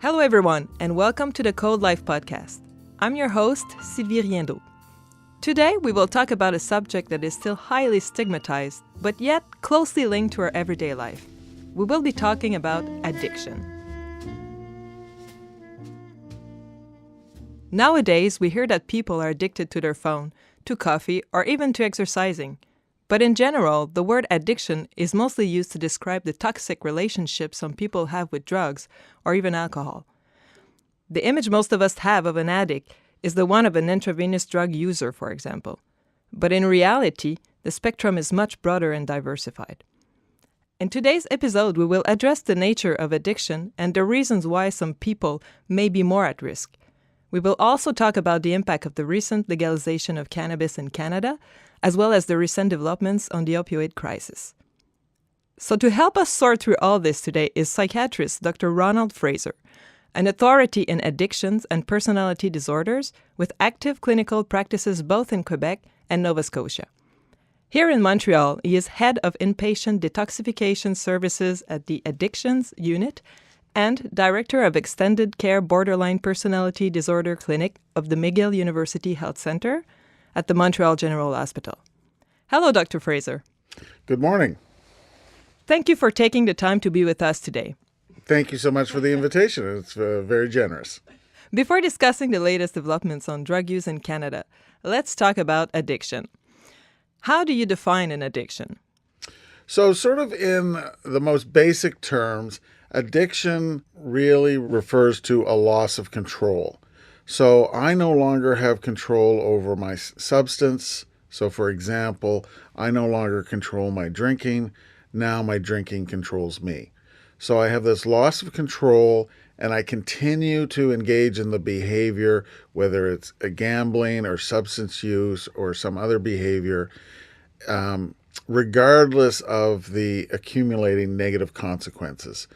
Hello everyone, and welcome to the CODE ViE podcast. I'm your host, Sylvie Riendeau. Today we will talk about a subject that is still highly stigmatized, but yet closely linked to our everyday life. We will be talking about addiction. Nowadays, we hear that people are addicted to their phone, to coffee, or even to exercising. But in general, the word addiction is mostly used to describe the toxic relationships some people have with drugs or even alcohol. The image most of us have of an addict is the one of an intravenous drug user, for example. But in reality, the spectrum is much broader and diversified. In today's episode, we will address the nature of addiction and the reasons why some people may be more at risk. We will also talk about the impact of the recent legalization of cannabis in Canada, as well as the recent developments on the opioid crisis. So to help us sort through all this today is psychiatrist Dr. Ronald Fraser, an authority in addictions and personality disorders with active clinical practices both in Quebec and Nova Scotia. Here in Montreal, he is head of inpatient detoxification services at the Addictions Unit and director of Extended Care Borderline Personality Disorder Clinic of the McGill University Health Centre at the Montreal General Hospital. Hello, Dr. Fraser. Good morning. Thank you for taking the time to be with us today. Thank you so much for the invitation. It's very generous. Before discussing the latest developments on drug use in Canada, let's talk about addiction. How do you define an addiction? So sort of in the most basic terms, addiction really refers to a loss of control. So I no longer have control over my substance. So for example, I no longer control my drinking. Now my drinking controls me. So I have this loss of control and I continue to engage in the behavior, whether it's a gambling or substance use or some other behavior, regardless of the accumulating negative consequences.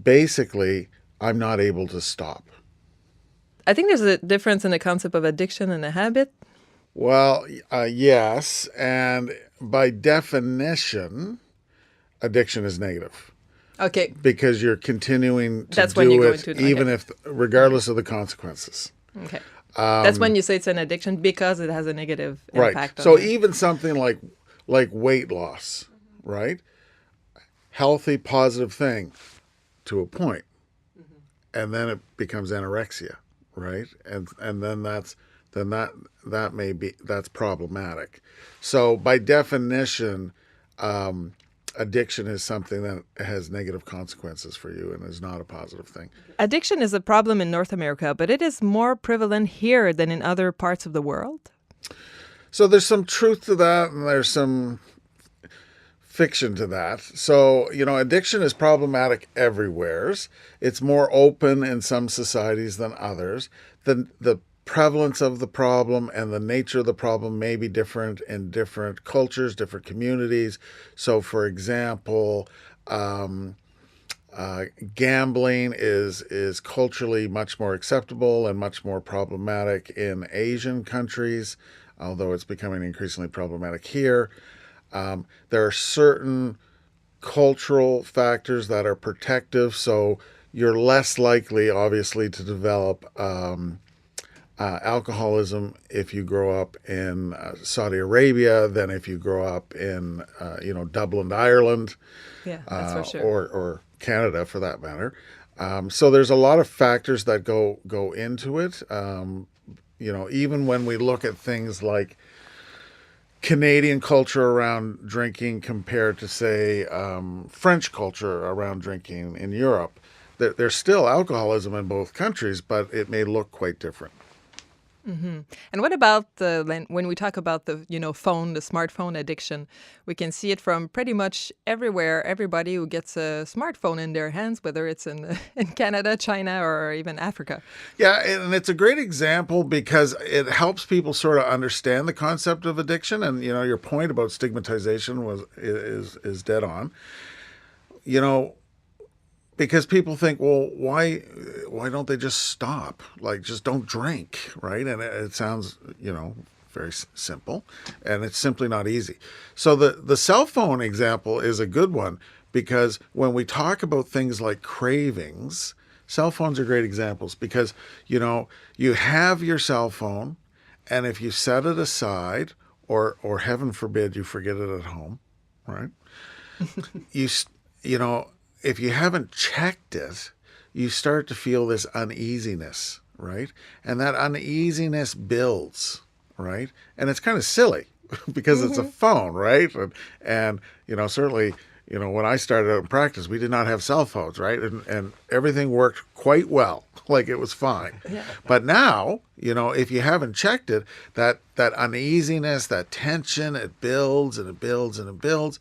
Basically, I'm not able to stop. I think there's a difference in the concept of addiction and a habit. Well, yes. And by definition, addiction is negative. Okay. Because you're continuing to That's when you do go it, into it. even Okay. if, regardless of the consequences. Okay. That's when you say it's an addiction because it has a negative impact. Right. On So it. even something like weight loss, right? Healthy, positive thing to a point. And then it becomes anorexia, right? And then that's problematic. So by definition, addiction is something that has negative consequences for you and is not a positive thing. Addiction is a problem in North America, but it is more prevalent here than in other parts of the world. So there's some truth to that, and there's some fiction to that. So, addiction is problematic everywhere. It's more open in some societies than others. The prevalence of the problem and the nature of the problem may be different in different cultures, different communities. So, for example, gambling is culturally much more acceptable and much more problematic in Asian countries, although it's becoming increasingly problematic here. There are certain cultural factors that are protective, so you're less likely, obviously, to develop alcoholism if you grow up in Saudi Arabia than if you grow up in, Dublin, Ireland, Yeah, that's for sure. or Canada, for that matter. So there's a lot of factors that go into it. Even when we look at things like Canadian culture around drinking compared to, say, French culture around drinking in Europe, there's still alcoholism in both countries, but it may look quite different. Mm-hmm. And what about when we talk about the phone, the smartphone addiction? We can see it from pretty much everywhere. Everybody who gets a smartphone in their hands, whether it's in Canada, China, or even Africa. Yeah, and it's a great example because it helps people sort of understand the concept of addiction. And your point about stigmatization is dead on. Because people think, well, why don't they just stop? Like, just don't drink, right? And it sounds, very simple, and it's simply not easy. So the cell phone example is a good one because when we talk about things like cravings, Cell phones are great examples because, you have your cell phone, and if you set it aside, or heaven forbid you forget it at home, right? you you know if you haven't checked it, you start to feel this uneasiness, right? And that uneasiness builds, right? And it's kind of silly because it's a phone, right? And certainly, when I started out in practice, we did not have cell phones, right? And everything worked quite well, like it was fine. Yeah. But now, if you haven't checked it, that uneasiness, that tension, it builds and it builds and it builds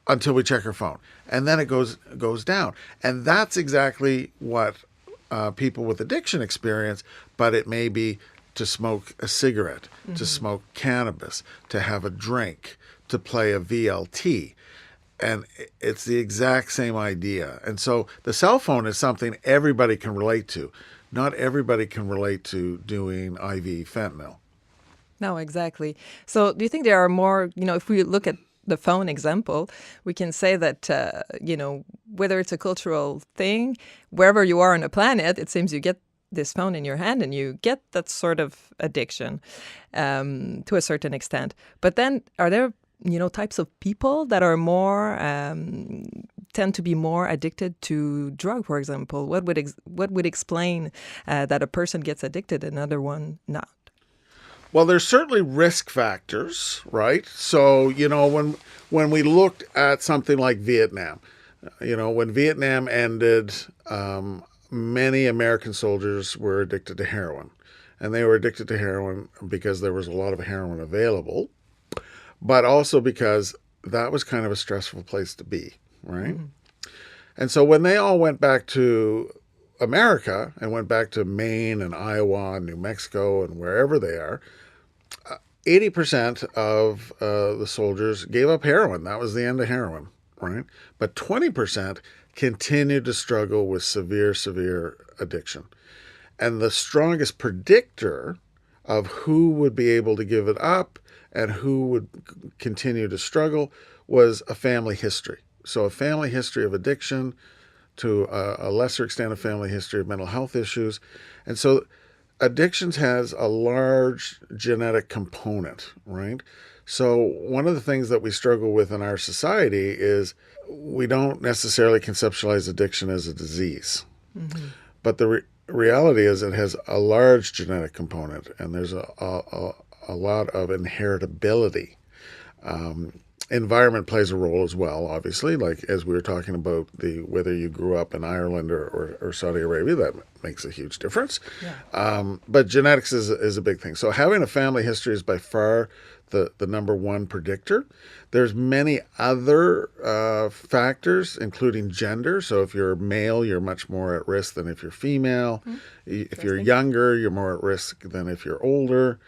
until we check our phone. And then it goes down. And that's exactly what people with addiction experience, but it may be to smoke a cigarette, to smoke cannabis, to have a drink, to play a VLT. And it's the exact same idea. And so the cell phone is something everybody can relate to. Not everybody can relate to doing IV fentanyl. No, exactly. So do you think there are more, if we look at the phone example, we can say that, whether it's a cultural thing, wherever you are on the planet, it seems you get this phone in your hand and you get that sort of addiction to a certain extent. But then are there, types of people that are more, tend to be more addicted to drug, for example? What would explain that a person gets addicted, another one not? Well, there's certainly risk factors, right? So, when we looked at something like Vietnam, when Vietnam ended, many American soldiers were addicted to heroin. And they were addicted to heroin because there was a lot of heroin available, but also because that was kind of a stressful place to be, right? Mm-hmm. And so when they all went back to America and went back to Maine and Iowa and New Mexico and wherever they are, 80% of the soldiers gave up heroin. That was the end of heroin, right? But 20% continued to struggle with severe addiction. And the strongest predictor of who would be able to give it up and who would continue to struggle was a family history. So a family history of addiction, to a lesser extent a family history of mental health issues. And so addictions has a large genetic component, right? So one of the things that we struggle with in our society is we don't necessarily conceptualize addiction as a disease. Mm-hmm. But the reality is it has a large genetic component, and there's a lot of inheritability. Environment plays a role as well, obviously, like as we were talking about whether you grew up in Ireland or Saudi Arabia, that makes a huge difference. Yeah. But genetics is a big thing. So having a family history is by far the number one predictor. There's many other factors, including gender. So if you're male, you're much more at risk than if you're female. Mm-hmm. If you're younger, you're more at risk than if you're older.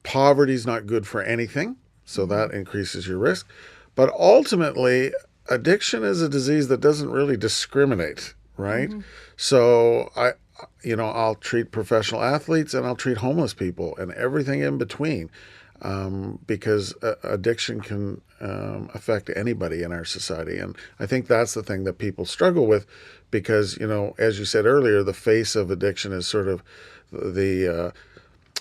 Poverty is not good for anything. So that increases your risk. But ultimately, addiction is a disease that doesn't really discriminate, right? Mm-hmm. So I'll treat professional athletes and I'll treat homeless people and everything in between, because addiction can affect anybody in our society. And I think that's the thing that people struggle with because, as you said earlier, the face of addiction is sort of the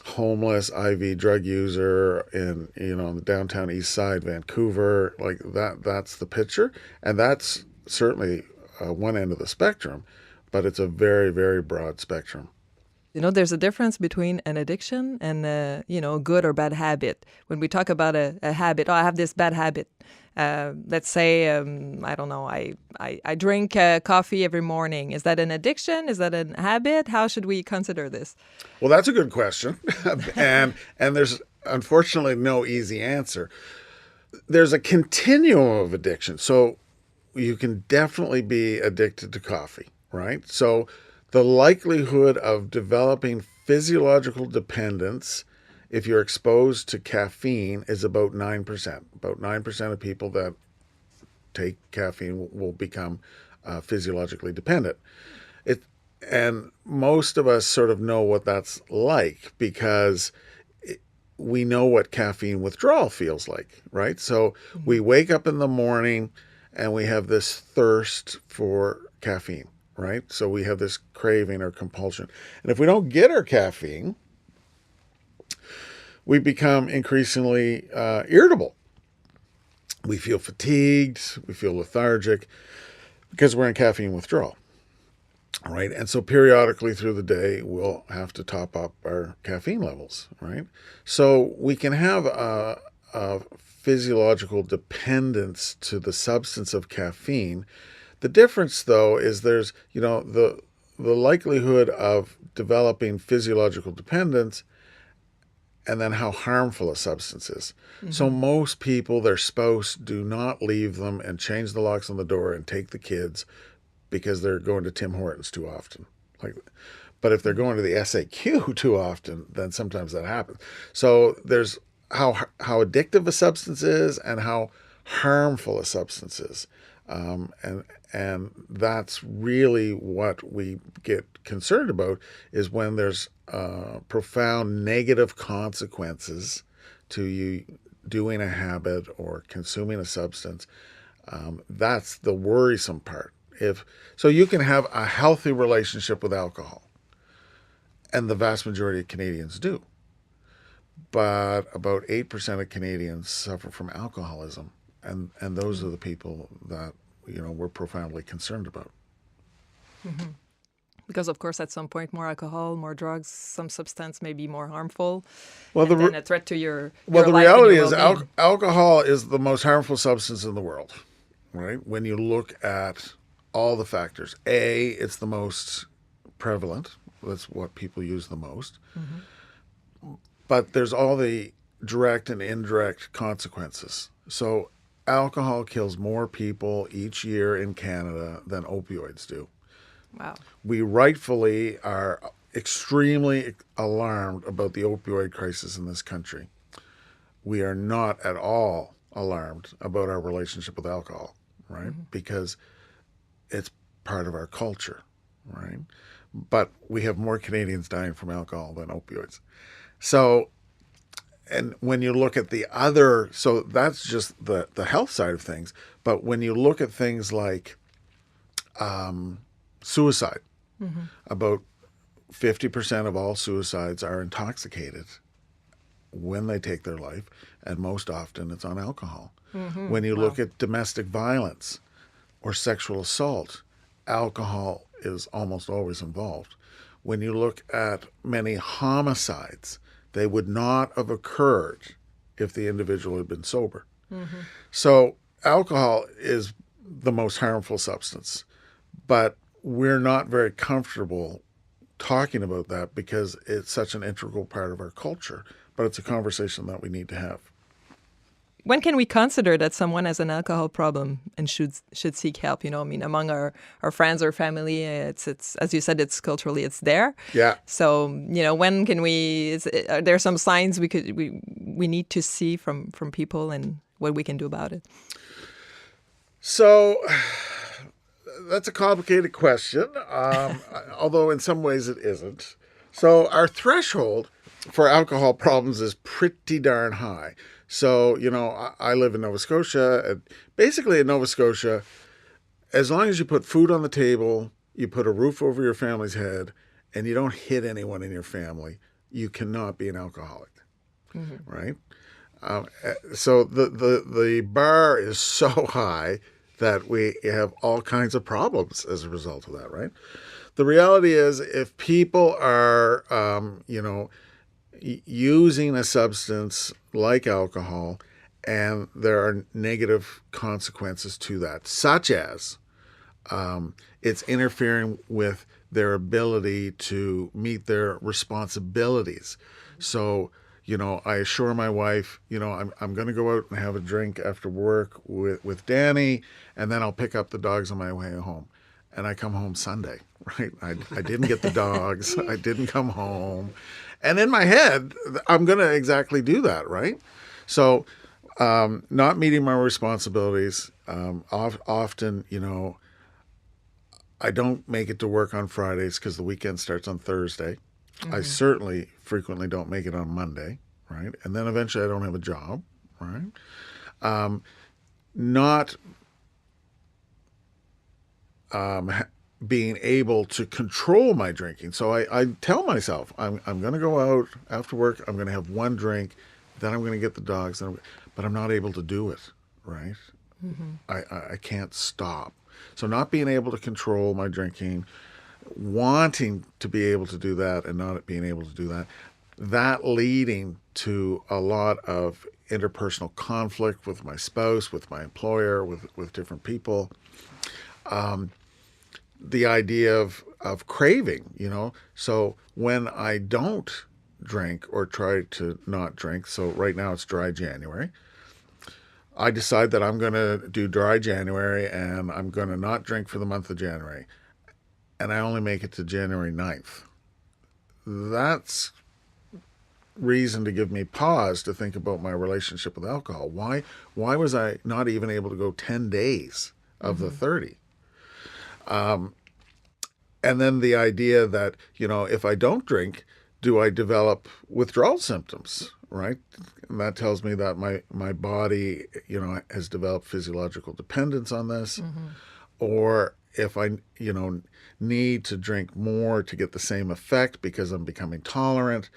homeless IV drug user in on the downtown east side, Vancouver, like that's the picture. And that's certainly one end of the spectrum, but it's a very, very broad spectrum. There's a difference between an addiction and a good or bad habit. When we talk about a habit, I have this bad habit. Let's say, I don't know, I drink coffee every morning. Is that an addiction? Is that a habit? How should we consider this? Well, that's a good question. and there's unfortunately no easy answer. There's a continuum of addiction. So you can definitely be addicted to coffee, right? So the likelihood of developing physiological dependence if you're exposed to caffeine is about 9%. About 9% of people that take caffeine will become physiologically dependent. And most of us sort of know what that's like because we know what caffeine withdrawal feels like, right? So we wake up in the morning and we have this thirst for caffeine, right? So we have this craving or compulsion. And if we don't get our caffeine, we become increasingly irritable. We feel fatigued, we feel lethargic because we're in caffeine withdrawal, right? And so periodically through the day, we'll have to top up our caffeine levels, right? So we can have a physiological dependence to the substance of caffeine. The difference, though, is there's, the likelihood of developing physiological dependence and then how harmful a substance is. Mm-hmm. So most people, their spouse, do not leave them and change the locks on the door and take the kids because they're going to Tim Hortons too often. But if they're going to the SAQ too often, then sometimes that happens. So there's how addictive a substance is and how harmful a substance is. And that's really what we get concerned about, is when there's profound negative consequences to you doing a habit or consuming a substance. That's the worrisome part. So you can have a healthy relationship with alcohol, and the vast majority of Canadians do. But about 8% of Canadians suffer from alcoholism, and those are the people that we're profoundly concerned about. Mm-hmm. Because, of course, at some point, more alcohol, more drugs, some substance may be more harmful, then a threat to your life. The reality is alcohol is the most harmful substance in the world, right? When you look at all the factors. It's the most prevalent. That's what people use the most. Mm-hmm. But there's all the direct and indirect consequences. So alcohol kills more people each year in Canada than opioids do. Wow. We rightfully are extremely alarmed about the opioid crisis in this country. We are not at all alarmed about our relationship with alcohol, right? Mm-hmm. Because it's part of our culture, right? But we have more Canadians dying from alcohol than opioids. So, and when you look at the other, so that's just the health side of things. But when you look at things like suicide, mm-hmm. about 50% of all suicides are intoxicated when they take their life, and most often it's on alcohol. Mm-hmm. When you look at domestic violence or sexual assault, alcohol is almost always involved. When you look at many homicides, they would not have occurred if the individual had been sober. Mm-hmm. So alcohol is the most harmful substance, but we're not very comfortable talking about that because it's such an integral part of our culture, but it's a conversation that we need to have. When can we consider that someone has an alcohol problem and should seek help? Among our friends or family, it's as you said, it's culturally, it's there. Yeah. So, when can are there some signs we need to see from people and what we can do about it? So that's a complicated question, although in some ways it isn't. So our threshold for alcohol problems is pretty darn high. So, I live in Nova Scotia, and basically in Nova Scotia, as long as you put food on the table, you put a roof over your family's head, and you don't hit anyone in your family, you cannot be an alcoholic, mm-hmm. right? So the bar is so high that we have all kinds of problems as a result of that, right? The reality is, if people are, using a substance like alcohol, and there are negative consequences to that, such as it's interfering with their ability to meet their responsibilities. So, I assure my wife, I'm going to go out and have a drink after work with Danny, and then I'll pick up the dogs on my way home. And I come home Sunday, right? I didn't get the dogs. I didn't come home. And in my head, I'm going to exactly do that, right? So not meeting my responsibilities. Often, I don't make it to work on Fridays because the weekend starts on Thursday. Mm-hmm. I certainly frequently don't make it on Monday, right? And then eventually I don't have a job, right? Not being able to control my drinking. So I tell myself, I'm going to go out after work, I'm going to have one drink, then I'm going to get the dogs, but I'm not able to do it, right? I can't stop. So not being able to control my drinking, wanting to be able to do that and not being able to do that, that leading to a lot of interpersonal conflict with my spouse, with my employer, with different people. The idea of craving, So when I don't drink or try to not drink, so right now it's dry January, I decide that I'm going to do dry January and I'm going to not drink for the month of January. And I only make it to January 9th. That's reason to give me pause to think about my relationship with alcohol. Why was I not even able to go 10 days of the 30? And then the idea that, if I don't drink, do I develop withdrawal symptoms, right? And that tells me that my body, has developed physiological dependence on this. Or if I, need to drink more to get the same effect because I'm becoming tolerant.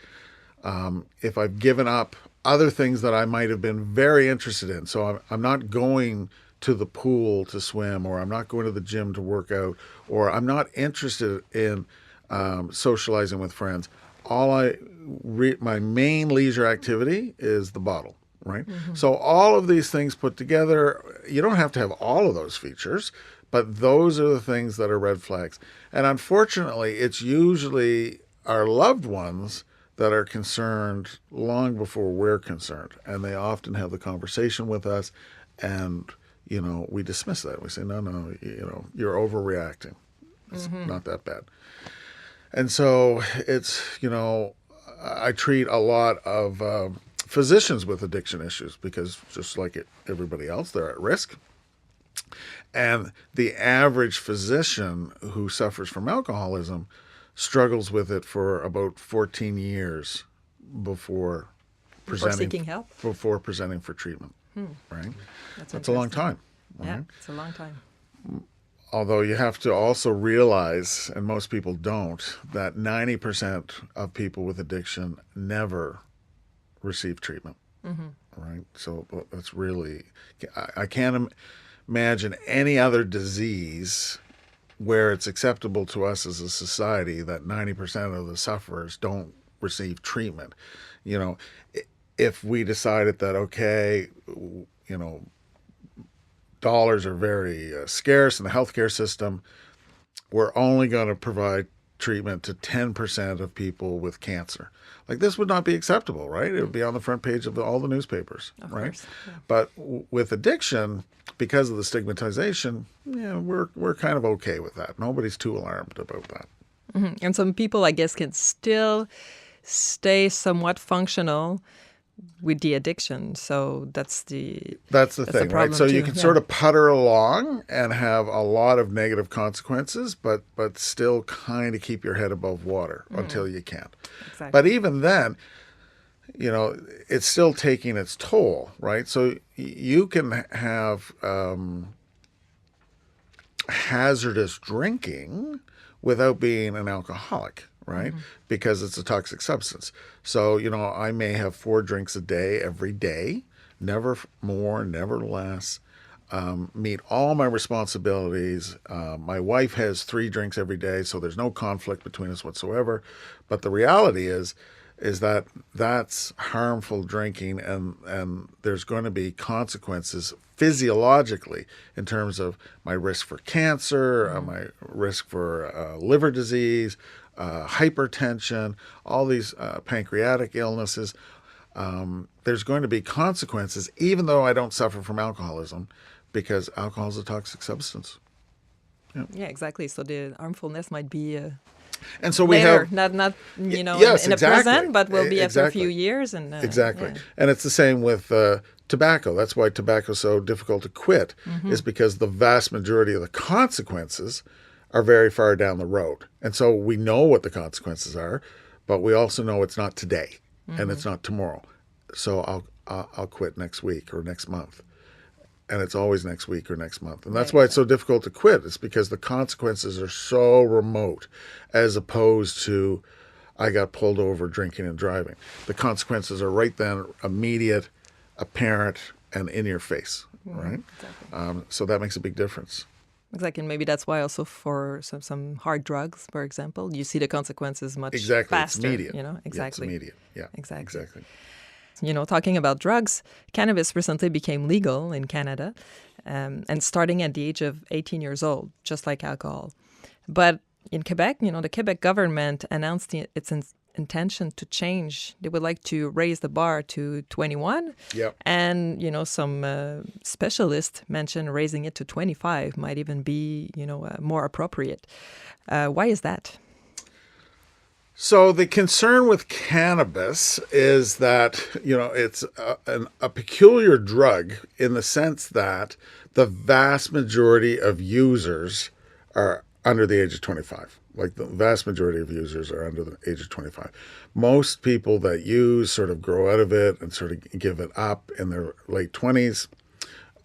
If I've given up other things that I might have been very interested in. So I'm not going to the pool to swim, or I'm not going to the gym to work out, or I'm not interested in socializing with friends. My main leisure activity is the bottle, right? So all of these things put together, you don't have to have all of those features, but those are the things that are red flags. And unfortunately, it's usually our loved ones that are concerned long before we're concerned. And they often have the conversation with us, and we dismiss that. We say, no, you're overreacting. It's not that bad. And so it's, I treat a lot of physicians with addiction issues because just like everybody else, they're at risk. And the average physician who suffers from alcoholism struggles with it for about 14 years before seeking help? Before presenting for treatment, right? That's a long time. Right? Yeah, it's a long time. Although you have to also realize, and most people don't, that 90% of people with addiction never receive treatment, right? So that's really, I can't imagine any other disease where it's acceptable to us as a society that 90% of the sufferers don't receive treatment. If we decided that, okay, dollars are very scarce in the healthcare system, we're only going to provide treatment to 10% of people with cancer. Like, this would not be acceptable, right? It would be on the front page of all the newspapers, right? Course, yeah. But with addiction, because of the stigmatization, we're kind of okay with that. Nobody's too alarmed about that. And some people, I guess, can still stay somewhat functional with the addiction. So that's the thing, right? So you can sort of putter along and have a lot of negative consequences, but still kind of keep your head above water until you can't. Exactly. But even then, it's still taking its toll, right? So you can have hazardous drinking without being an alcoholic, right? Because it's a toxic substance. So, I may have 4 drinks a day every day, never more, never less, meet all my responsibilities. My wife has 3 drinks every day, so there's no conflict between us whatsoever. But the reality is that that's harmful drinking, and there's going to be consequences physiologically in terms of my risk for cancer, my risk for liver disease, hypertension, all these pancreatic illnesses. There's going to be consequences, even though I don't suffer from alcoholism, because alcohol is a toxic substance. Yeah, exactly. So the harmfulness might be and so we later, have not yes, in the present, but will be after a few years. And exactly. Yeah. And it's the same with tobacco. That's why tobacco is so difficult to quit, is because the vast majority of the consequences are very far down the road. And so we know what the consequences are, but we also know it's not today and it's not tomorrow. So I'll quit next week or next month. and it's always next week or next month. And that's why it's so difficult to quit. It's because the consequences are so remote as opposed to I got pulled over drinking and driving. The consequences are right then, immediate, apparent, and in your face, right? Exactly. So that makes a big difference. Exactly, and maybe that's why also for some hard drugs, for example, you see the consequences much Exactly. faster. It's immediate. Exactly. Yeah, it's immediate. Yeah, Exactly. Talking about drugs, cannabis recently became legal in Canada, and starting at the age of 18 years old, just like alcohol. But in Quebec, the Quebec government announced its intention to change. They would like to raise the bar to 21. Yep. And, some specialists mentioned raising it to 25 might even be, more appropriate. Why is that? So the concern with cannabis is that, it's a peculiar drug in the sense that the vast majority of users are under the age of 25. Like the vast majority of users are under the age of 25. Most people that use sort of grow out of it and sort of give it up in their late 20s.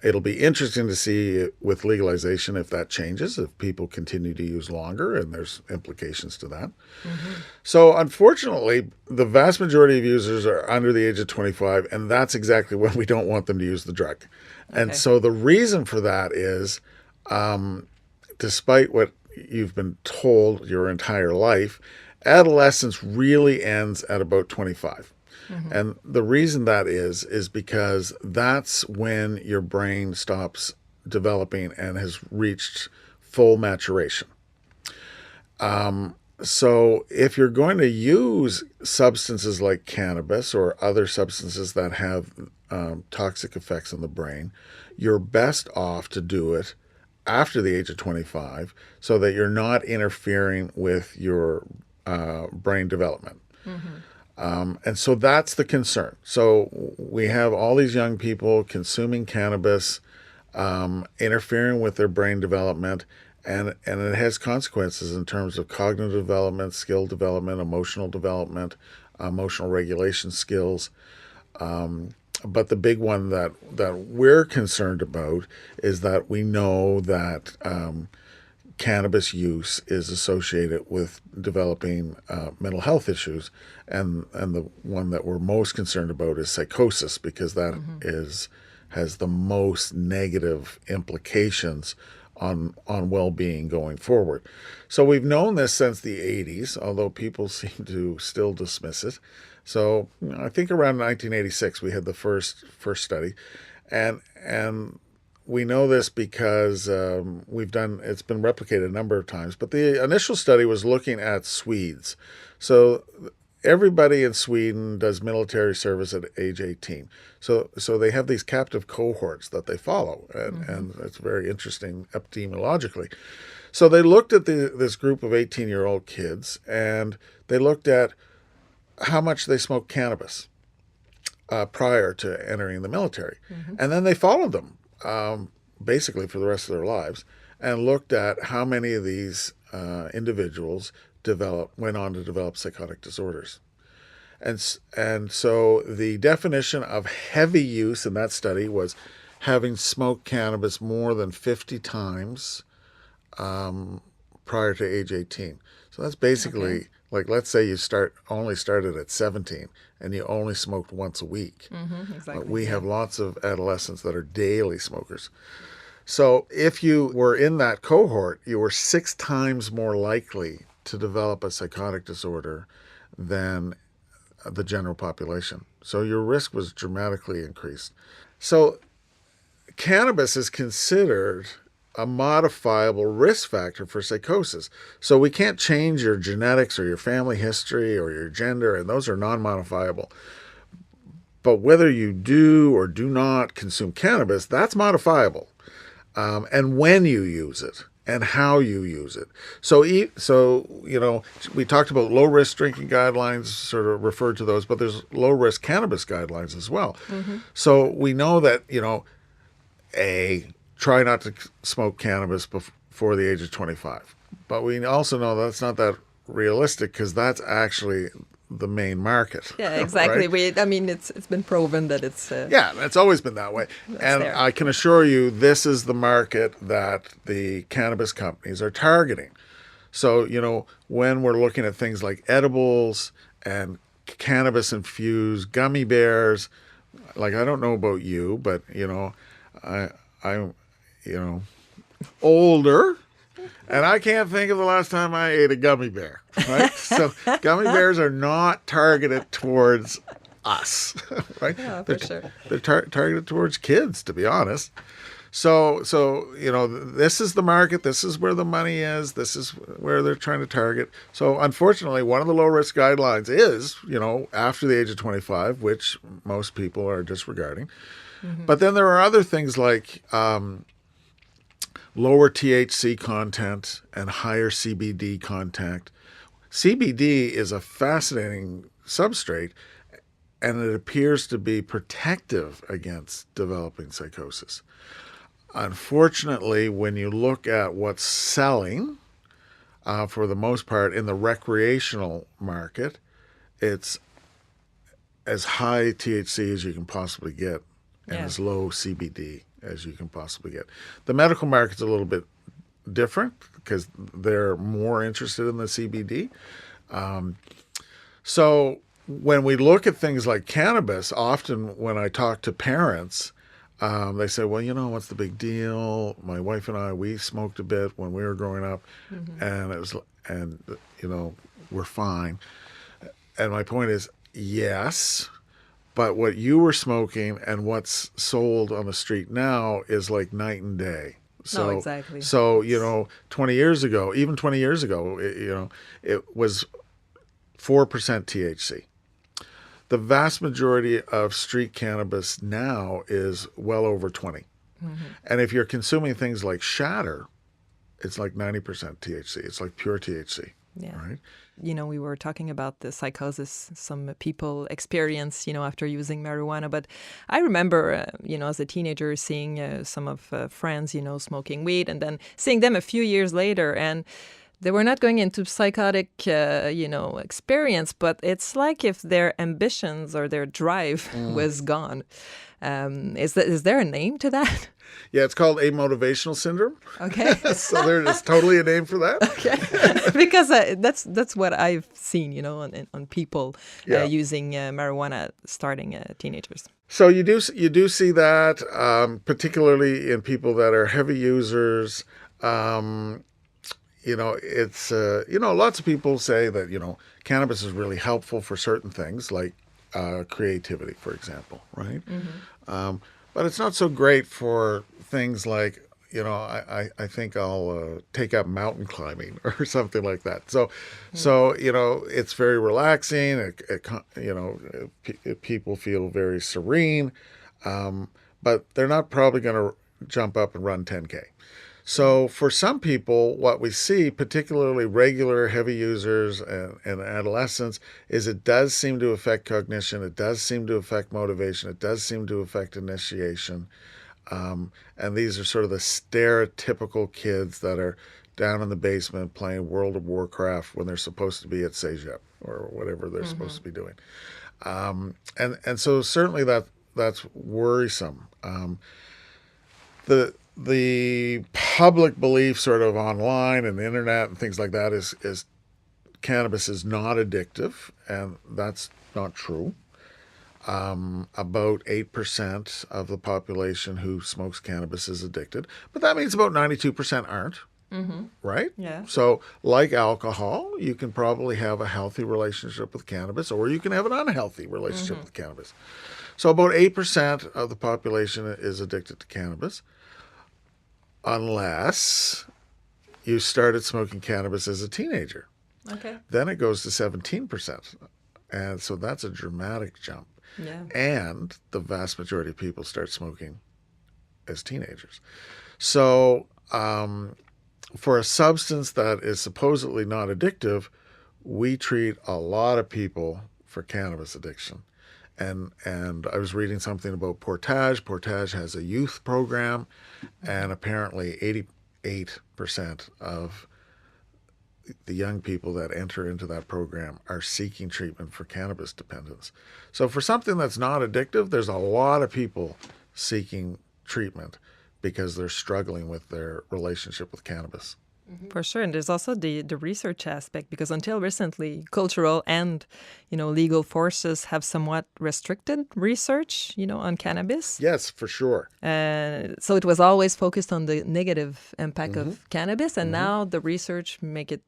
It'll be interesting to see with legalization if that changes, if people continue to use longer, and there's implications to that. Mm-hmm. So unfortunately, the vast majority of users are under the age of 25, and that's exactly when we don't want them to use the drug. Okay. And so the reason for that is, despite what you've been told your entire life, adolescence really ends at about 25. Mm-hmm. And the reason that is because that's when your brain stops developing and has reached full maturation. So if you're going to use substances like cannabis or other substances that have toxic effects on the brain, you're best off to do it after the age of 25 so that you're not interfering with your brain development. Mm-hmm. And so that's the concern. So we have all these young people consuming cannabis, interfering with their brain development, and it has consequences in terms of cognitive development, skill development, emotional regulation skills. But the big one that we're concerned about is that we know that cannabis use is associated with developing mental health issues, and the one that we're most concerned about is psychosis, because that has the most negative implications on well-being going forward. So we've known this since the 80s, although people seem to still dismiss it. So I think around 1986 we had the first study, and we know this because it's been replicated a number of times, but the initial study was looking at Swedes. So everybody in Sweden does military service at age 18. So they have these captive cohorts that they follow, and it's very interesting epidemiologically. So they looked at this group of 18-year-old kids, and they looked at how much they smoked cannabis prior to entering the military. Mm-hmm. And then they followed them basically for the rest of their lives, and looked at how many of these individuals went on to develop psychotic disorders. And so the definition of heavy use in that study was having smoked cannabis more than 50 times prior to age 18. So that's basically like, let's say you only started at 17 and you only smoked once a week. Mm-hmm, exactly. We have lots of adolescents that are daily smokers. So if you were in that cohort, you were 6 times more likely to develop a psychotic disorder than the general population. So your risk was dramatically increased. So cannabis is considered a modifiable risk factor for psychosis. So we can't change your genetics or your family history or your gender, and those are non-modifiable. But whether you do or do not consume cannabis, that's modifiable. And when you use it and how you use it. So we talked about low-risk drinking guidelines, sort of referred to those, but there's low-risk cannabis guidelines as well. Mm-hmm. So we know that, try not to smoke cannabis before the age of 25. But we also know that's not that realistic, because that's actually the main market. Yeah, exactly. Right? I mean, it's been proven that it's Yeah, it's always been that way. And there. I can assure you this is the market that the cannabis companies are targeting. So, when we're looking at things like edibles and cannabis-infused gummy bears, like I don't know about you, but, I'm, older. And I can't think of the last time I ate a gummy bear, right? So gummy bears are not targeted towards us, right? Yeah, they're for sure. They're targeted towards kids, to be honest. So this is the market. This is where the money is. This is where they're trying to target. So unfortunately, one of the low-risk guidelines is, after the age of 25, which most people are disregarding. Mm-hmm. But then there are other things like lower THC content and higher CBD content. CBD is a fascinating substrate, and it appears to be protective against developing psychosis. Unfortunately, when you look at what's selling, for the most part, in the recreational market, it's as high THC as you can possibly get and as low CBD as you can possibly get. The medical market's a little bit different because they're more interested in the CBD. So when we look at things like cannabis, often when I talk to parents, they say, well, what's the big deal? My wife and I, we smoked a bit when we were growing up, and we're fine. And my point is, yes, but what you were smoking and what's sold on the street now is like night and day. So, no, exactly. So, 20 years ago, it was 4% THC. The vast majority of street cannabis now is well over 20. Mm-hmm. And if you're consuming things like shatter, it's like 90% THC. It's like pure THC. Yeah. Right? We were talking about the psychosis some people experience, after using marijuana. But I remember, as a teenager, seeing some of friends, smoking weed, and then seeing them a few years later, and they were not going into psychotic, experience, but it's like if their ambitions or their drive was gone. Is there a name to that? Yeah, it's called amotivational syndrome. Okay. So there is totally a name for that. Okay. Because that's what I've seen, on people using marijuana starting teenagers. So you do see that, particularly in people that are heavy users. It's lots of people say that cannabis is really helpful for certain things like creativity, for example, right? Mm-hmm. But it's not so great for things like I think I'll take up mountain climbing or something like that. So it's very relaxing. People feel very serene, but they're not probably going to jump up and run 10K. So for some people, what we see, particularly regular heavy users and adolescents, is it does seem to affect cognition. It does seem to affect motivation. It does seem to affect initiation. And these are sort of the stereotypical kids that are down in the basement playing World of Warcraft when they're supposed to be at Cégep or whatever they're supposed to be doing. And so certainly that's worrisome. The public belief sort of online and the internet and things like that is cannabis is not addictive, and that's not true. About 8% of the population who smokes cannabis is addicted, but that means about 92% aren't, right? Yeah. So like alcohol, you can probably have a healthy relationship with cannabis, or you can have an unhealthy relationship with cannabis. So about 8% of the population is addicted to cannabis, unless you started smoking cannabis as a teenager. Okay. Then it goes to 17%. And so that's a dramatic jump. Yeah. And the vast majority of people start smoking as teenagers. So for a substance that is supposedly not addictive, we treat a lot of people for cannabis addiction. And I was reading something about Portage. Portage has a youth program, and apparently 88% of the young people that enter into that program are seeking treatment for cannabis dependence. So for something that's not addictive, there's a lot of people seeking treatment because they're struggling with their relationship with cannabis. For sure. And there's also the research aspect, because until recently, cultural and, legal forces have somewhat restricted research, on cannabis. Yes, for sure. So it was always focused on the negative impact of cannabis. And now the research make it,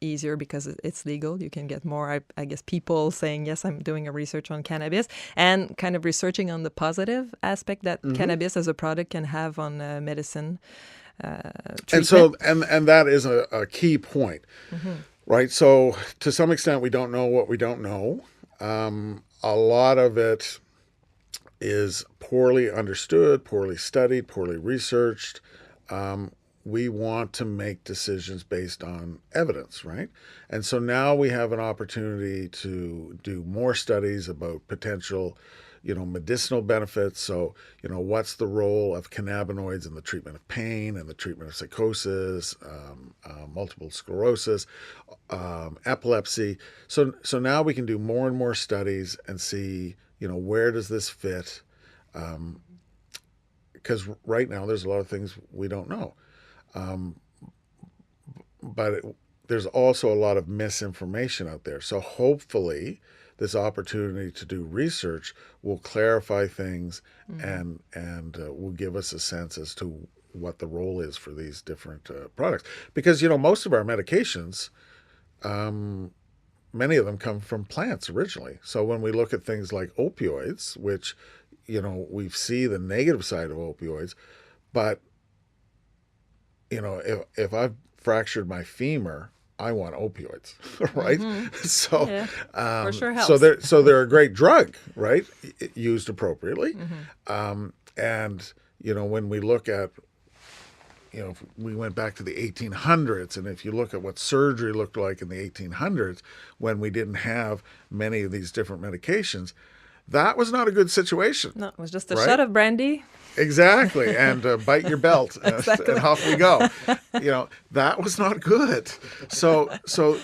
easier because it's legal. You can get more, I guess, people saying, yes, I'm doing a research on cannabis, and kind of researching on the positive aspect that cannabis as a product can have on medicine. And so, and that is a key point, right? So to some extent, we don't know what we don't know. A lot of it is poorly understood, poorly studied, poorly researched. We want to make decisions based on evidence, right? And so now we have an opportunity to do more studies about potential medicinal benefits. So, what's the role of cannabinoids in the treatment of pain and the treatment of psychosis, multiple sclerosis, epilepsy. So now we can do more and more studies and see, where does this fit? Because right now there's a lot of things we don't know. But there's also a lot of misinformation out there. So hopefully this opportunity to do research will clarify things and will give us a sense as to what the role is for these different products. Because, most of our medications, many of them come from plants originally. So when we look at things like opioids, which, we see the negative side of opioids, but, if I've fractured my femur, I want opioids, right? So, for sure helps. So they're a great drug, right? Used appropriately. And, when we look at, if we went back to the 1800s, and if you look at what surgery looked like in the 1800s, when we didn't have many of these different medications, that was not a good situation. No, it was just a shot of brandy. Exactly, and bite your belt, Exactly. and off we go. That was not good. So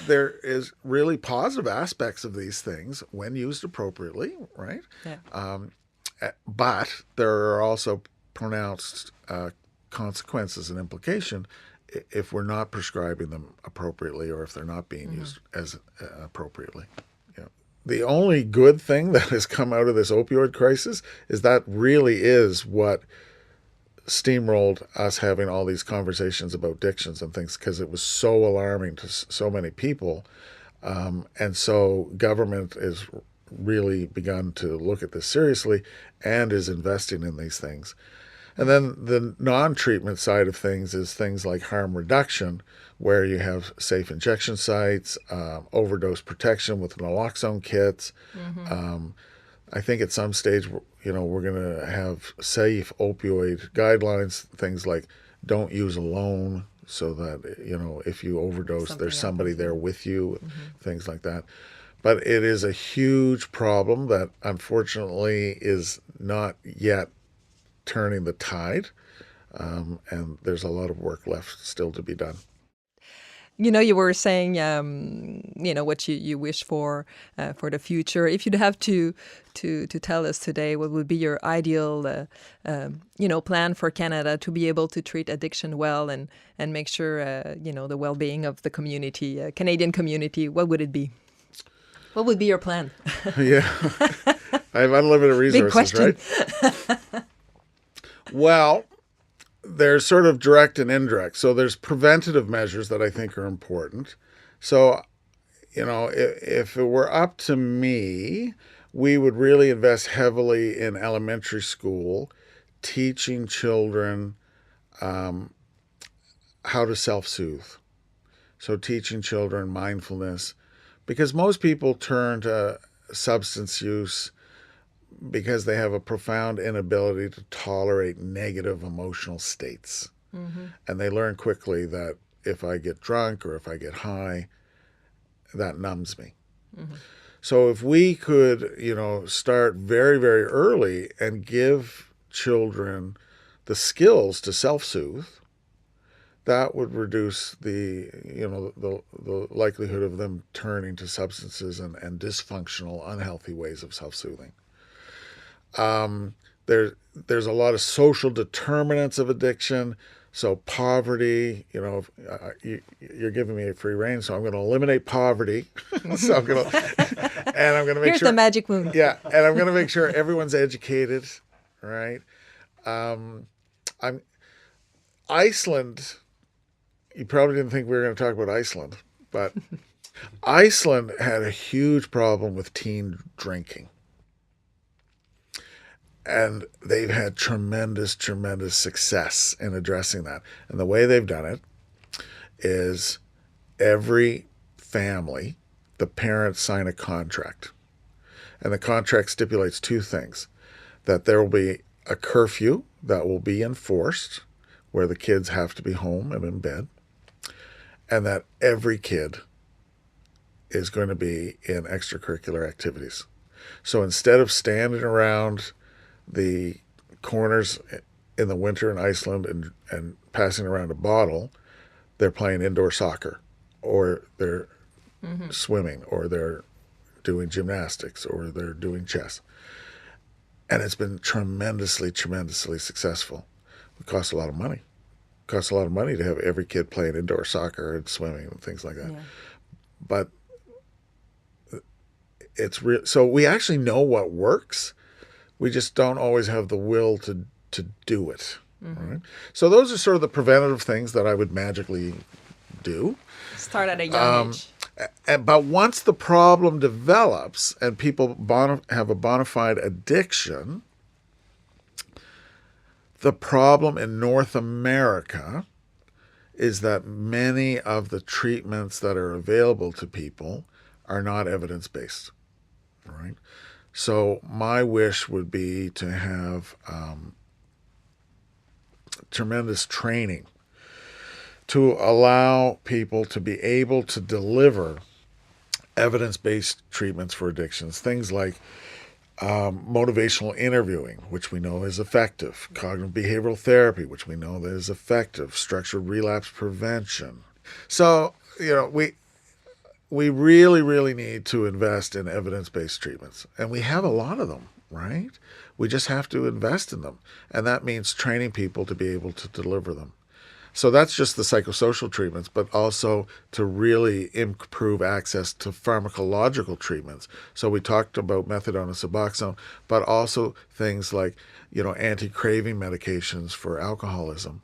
there is really positive aspects of these things when used appropriately, right? Yeah. But there are also pronounced consequences and implication if we're not prescribing them appropriately, or if they're not being used as appropriately. The only good thing that has come out of this opioid crisis is that really is what steamrolled us having all these conversations about addictions and things, because it was so alarming to so many people. And so government has really begun to look at this seriously and is investing in these things. And then the non-treatment side of things is things like harm reduction, where you have safe injection sites, overdose protection with naloxone kits. I think at some stage, we're going to have safe opioid guidelines, things like don't use alone, so that, if you overdose, there's somebody there with you, things like that. But it is a huge problem that unfortunately is not yet turning the tide, and there's a lot of work left still to be done. You were saying, what you wish for the future. If you'd have to tell us today, what would be your ideal, plan for Canada to be able to treat addiction well and make sure, the well-being of the community, Canadian community, what would it be? What would be your plan? Yeah, I have unlimited resources, Big question. Right? Well, there's sort of direct and indirect. So there's preventative measures that I think are important. So, if it were up to me, we would really invest heavily in elementary school, teaching children how to self-soothe. So teaching children mindfulness, because most people turn to substance use because they have a profound inability to tolerate negative emotional states. And they learn quickly that if I get drunk or if I get high, that numbs me. So if we could, start very, very early and give children the skills to self-soothe, that would reduce the likelihood of them turning to substances and dysfunctional, unhealthy ways of self-soothing. There's a lot of social determinants of addiction. So poverty, you're giving me a free rein, so I'm going to eliminate poverty. So I'm going to make Here's sure the magic wand. Yeah, and I'm going to make sure everyone's educated, right? Iceland. You probably didn't think we were going to talk about Iceland, but Iceland had a huge problem with teen drinking. And they've had tremendous, tremendous success in addressing that. And the way they've done it is every family, the parents sign a contract. And the contract stipulates two things: that there will be a curfew that will be enforced, where the kids have to be home and in bed, and that every kid is going to be in extracurricular activities. So instead of standing around the corners in the winter in Iceland and passing around a bottle, they're playing indoor soccer, or they're swimming, or they're doing gymnastics, or they're doing chess. And it's been tremendously, tremendously successful. It costs a lot of money. It costs a lot of money to have every kid playing indoor soccer and swimming and things like that. Yeah. But it's real. So we actually know what works. We just don't always have the will to do it. Right? So those are sort of the preventative things that I would magically do. Start at a young age. But once the problem develops and people have a bona fide addiction, the problem in North America is that many of the treatments that are available to people are not evidence-based, right? So my wish would be to have tremendous training to allow people to be able to deliver evidence-based treatments for addictions. Things like motivational interviewing, which we know is effective, cognitive behavioral therapy, which we know that is effective, structured relapse prevention. So, we really, really need to invest in evidence-based treatments. And we have a lot of them, right? We just have to invest in them. And that means training people to be able to deliver them. So that's just the psychosocial treatments, but also to really improve access to pharmacological treatments. So we talked about methadone and Suboxone, but also things like, anti-craving medications for alcoholism.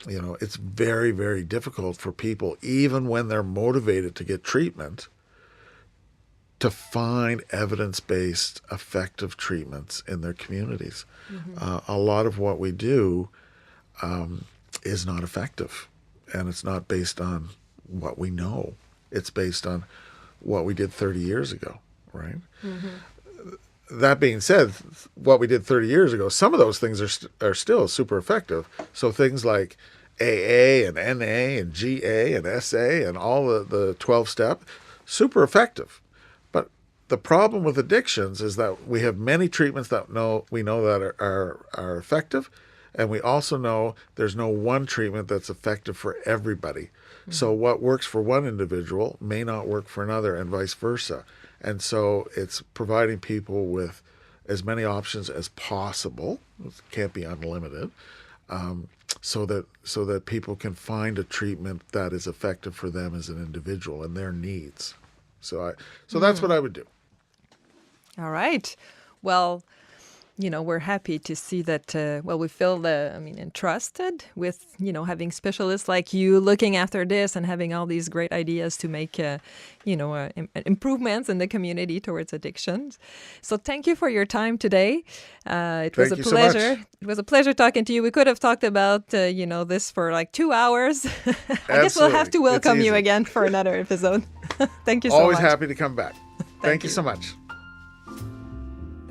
It's very, very difficult for people, even when they're motivated to get treatment, to find evidence-based effective treatments in their communities. A lot of what we do is not effective, and it's not based on what we know. It's based on what we did 30 years ago, right? That being said, what we did 30 years ago, some of those things are still super effective. So things like AA and NA and GA and SA and all the 12-step, super effective. But the problem with addictions is that we have many treatments that we know that are effective, and we also know there's no one treatment that's effective for everybody. So what works for one individual may not work for another, and vice versa. And so it's providing people with as many options as possible. It can't be unlimited. So that people can find a treatment that is effective for them as an individual and their needs. So that's what I would do. All right. Well, we're happy to see that, we feel, entrusted with, having specialists like you looking after this and having all these great ideas to make, improvements in the community towards addictions. So thank you for your time today. It was a pleasure. So it was a pleasure talking to you. We could have talked about, this for like 2 hours. I guess we'll have to welcome you again for another episode. Thank you so much. Always happy to come back. Thank you so much.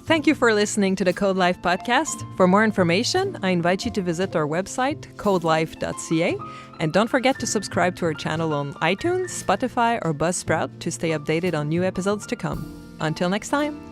Thank you for listening to the Code Life podcast. For more information, I invite you to visit our website, codelife.ca. And don't forget to subscribe to our channel on iTunes, Spotify, or Buzzsprout to stay updated on new episodes to come. Until next time.